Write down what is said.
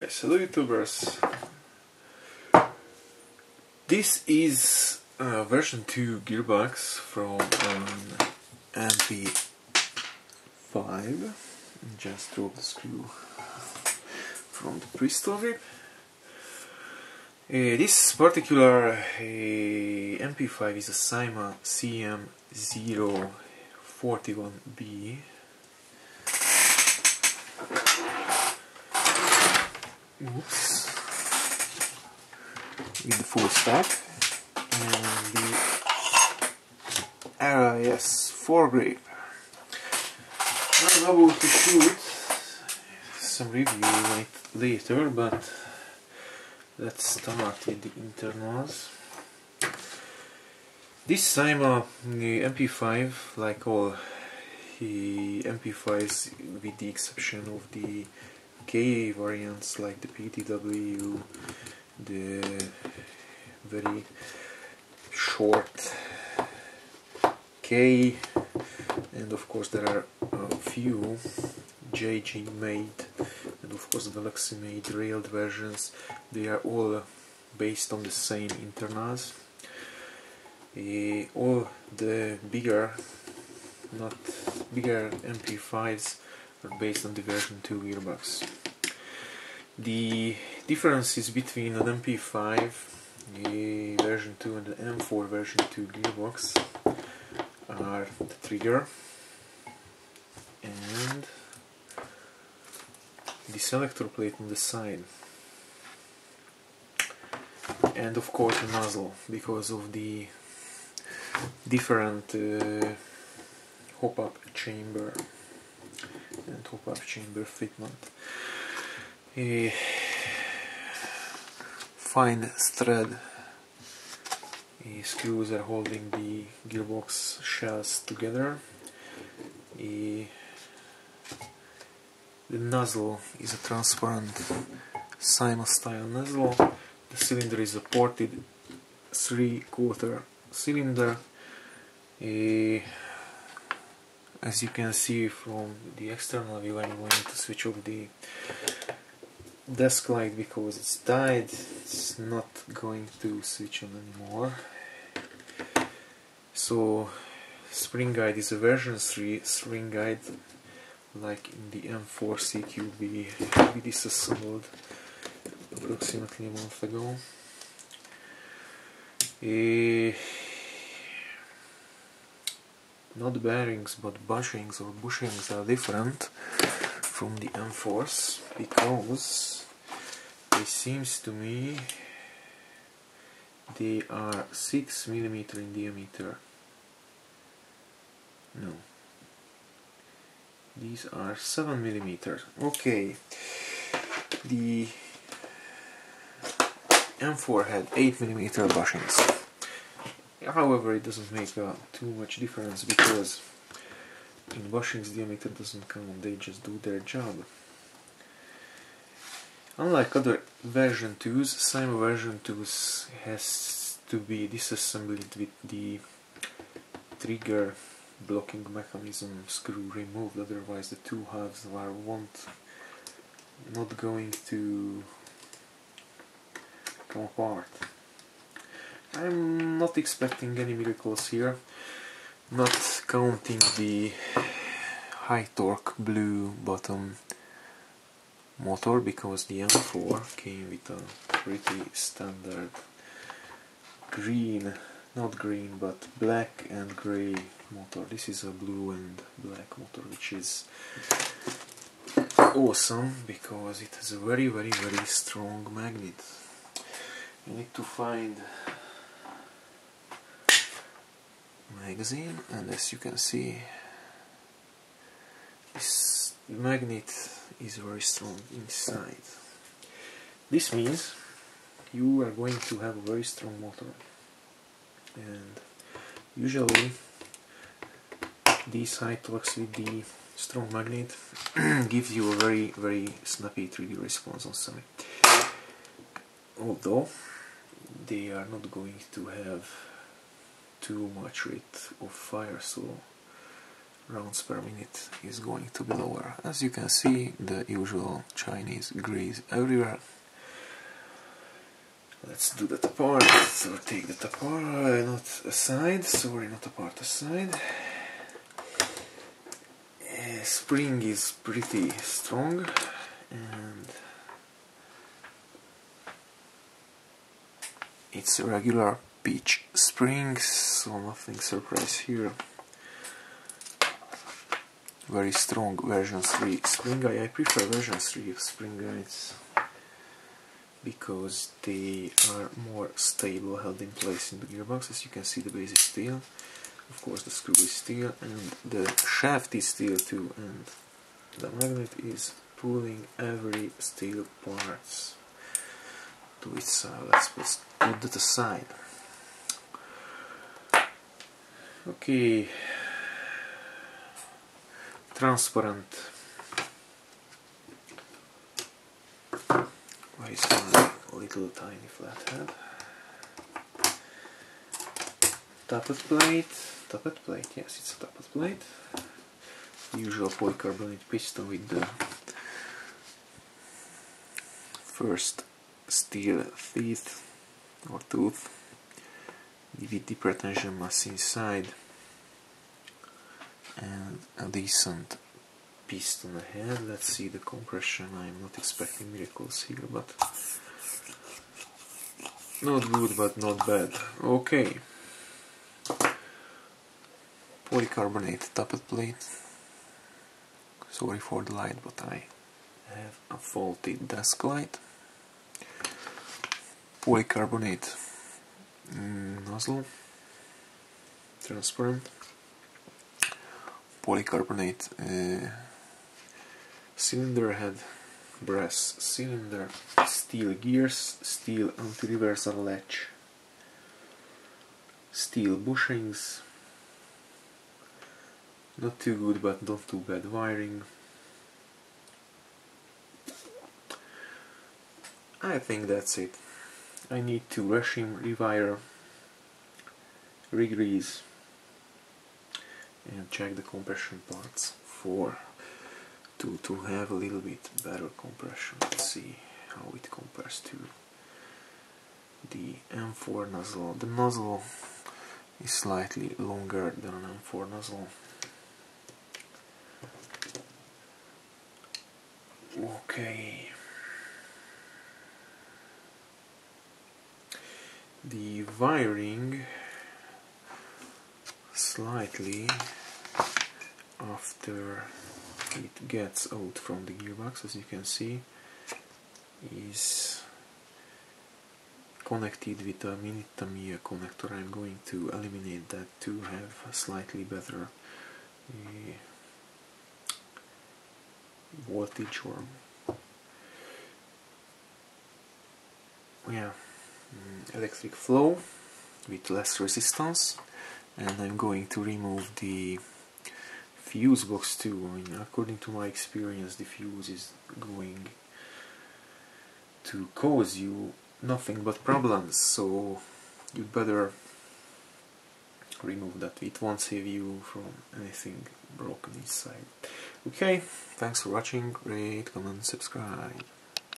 Yes, hello YouTubers. This is version 2 gearbox from MP5. Just drop the screw from the pistol grip. This particular MP5 is a Cyma CM.041B. Oops. With the full stack and the RAS foregrip. I'm about to shoot some review later, but let's start with the internals. This Cyma MP5, like all MP5s with the exception of the K variants like the PTW, the very short K, and of course there are a few JG made and of course Galaxy made railed versions. They are all based on the same internals. All the bigger MP5s are based on the version 2 gearbox. The differences between an MP5 version 2 and the M4 version 2 gearbox are the trigger and the selector plate on the side, and of course the nozzle, because of the different hop-up chamber and hop-up chamber fitment. Fine thread screws are holding the gearbox shells together. The nozzle is a transparent Cyma style nozzle. The cylinder is a ported 3/4 cylinder. As you can see from the external view, I'm going to switch off the desk light because it's died. It's not going to switch on anymore. So spring guide is a version 3 spring guide, like in the M4 CQB we disassembled approximately a month ago. Not bearings but bushings or bushings are different from the M4s because it seems to me they are 6 mm in diameter. No, these are 7 mm. Okay, the M4 had 8 mm bushings. However, it doesn't make too much difference because in bushings diameter doesn't count, they just do their job. Unlike other version 2s, Cyma version 2s has to be disassembled with the trigger blocking mechanism screw removed, otherwise the two halves are not going to come apart. I'm not expecting any miracles here, not counting the high torque blue bottom motor, because the M4 came with a pretty standard green, not green but black and grey motor. This is a blue and black motor, which is awesome because it has a very strong magnet. You need to find magazine, and as you can see, this magnet is very strong inside. This means you are going to have a very strong motor, and usually these high torques with the strong magnet gives you a very snappy 3D response on semi. Although they are not going to have too much rate of fire, so rounds per minute is going to be lower. As you can see, the usual Chinese grease everywhere. Let's do that apart, so take that apart, not aside, sorry, not apart, aside. Spring is pretty strong, and it's a regular pitch spring, so nothing surprise here. Very strong version 3 spring guide. I prefer version 3 of spring guides because they are more stable, held in place in the gearbox. As you can see, the base is steel, of course the screw is steel, and the shaft is steel too, and the magnet is pulling every steel parts to its side. Let's put that aside. Okay, transparent. Very small, little tiny flathead. Tappet plate, yes, it's a tappet plate. Usual polycarbonate piston with the first steel teeth or tooth with the pretension mass inside, and a decent piston ahead. Let's see the compression. I'm not expecting miracles here, but not good but not bad. Okay, polycarbonate tappet plate. Sorry for the light, but I have a faulty desk light. Polycarbonate nozzle, transparent. Polycarbonate cylinder head, brass cylinder, steel gears, steel anti-reversal latch, steel bushings. Not too good but not too bad wiring. I think that's it. I need to reshim, rewire, regrease, and check the compression parts to have a little bit better compression. Let's see how it compares to the M4 nozzle. The nozzle is slightly longer than an M4 nozzle. Okay. The wiring slightly after it gets out from the gearbox, as you can see, is connected with a mini Tamiya connector. I'm going to eliminate that to have a slightly better voltage or electric flow with less resistance. And I'm going to remove the fuse box too. I mean, according to my experience, the fuse is going to cause you nothing but problems, so you better remove that. It won't save you from anything broken inside. Okay, thanks for watching, rate, comment, subscribe.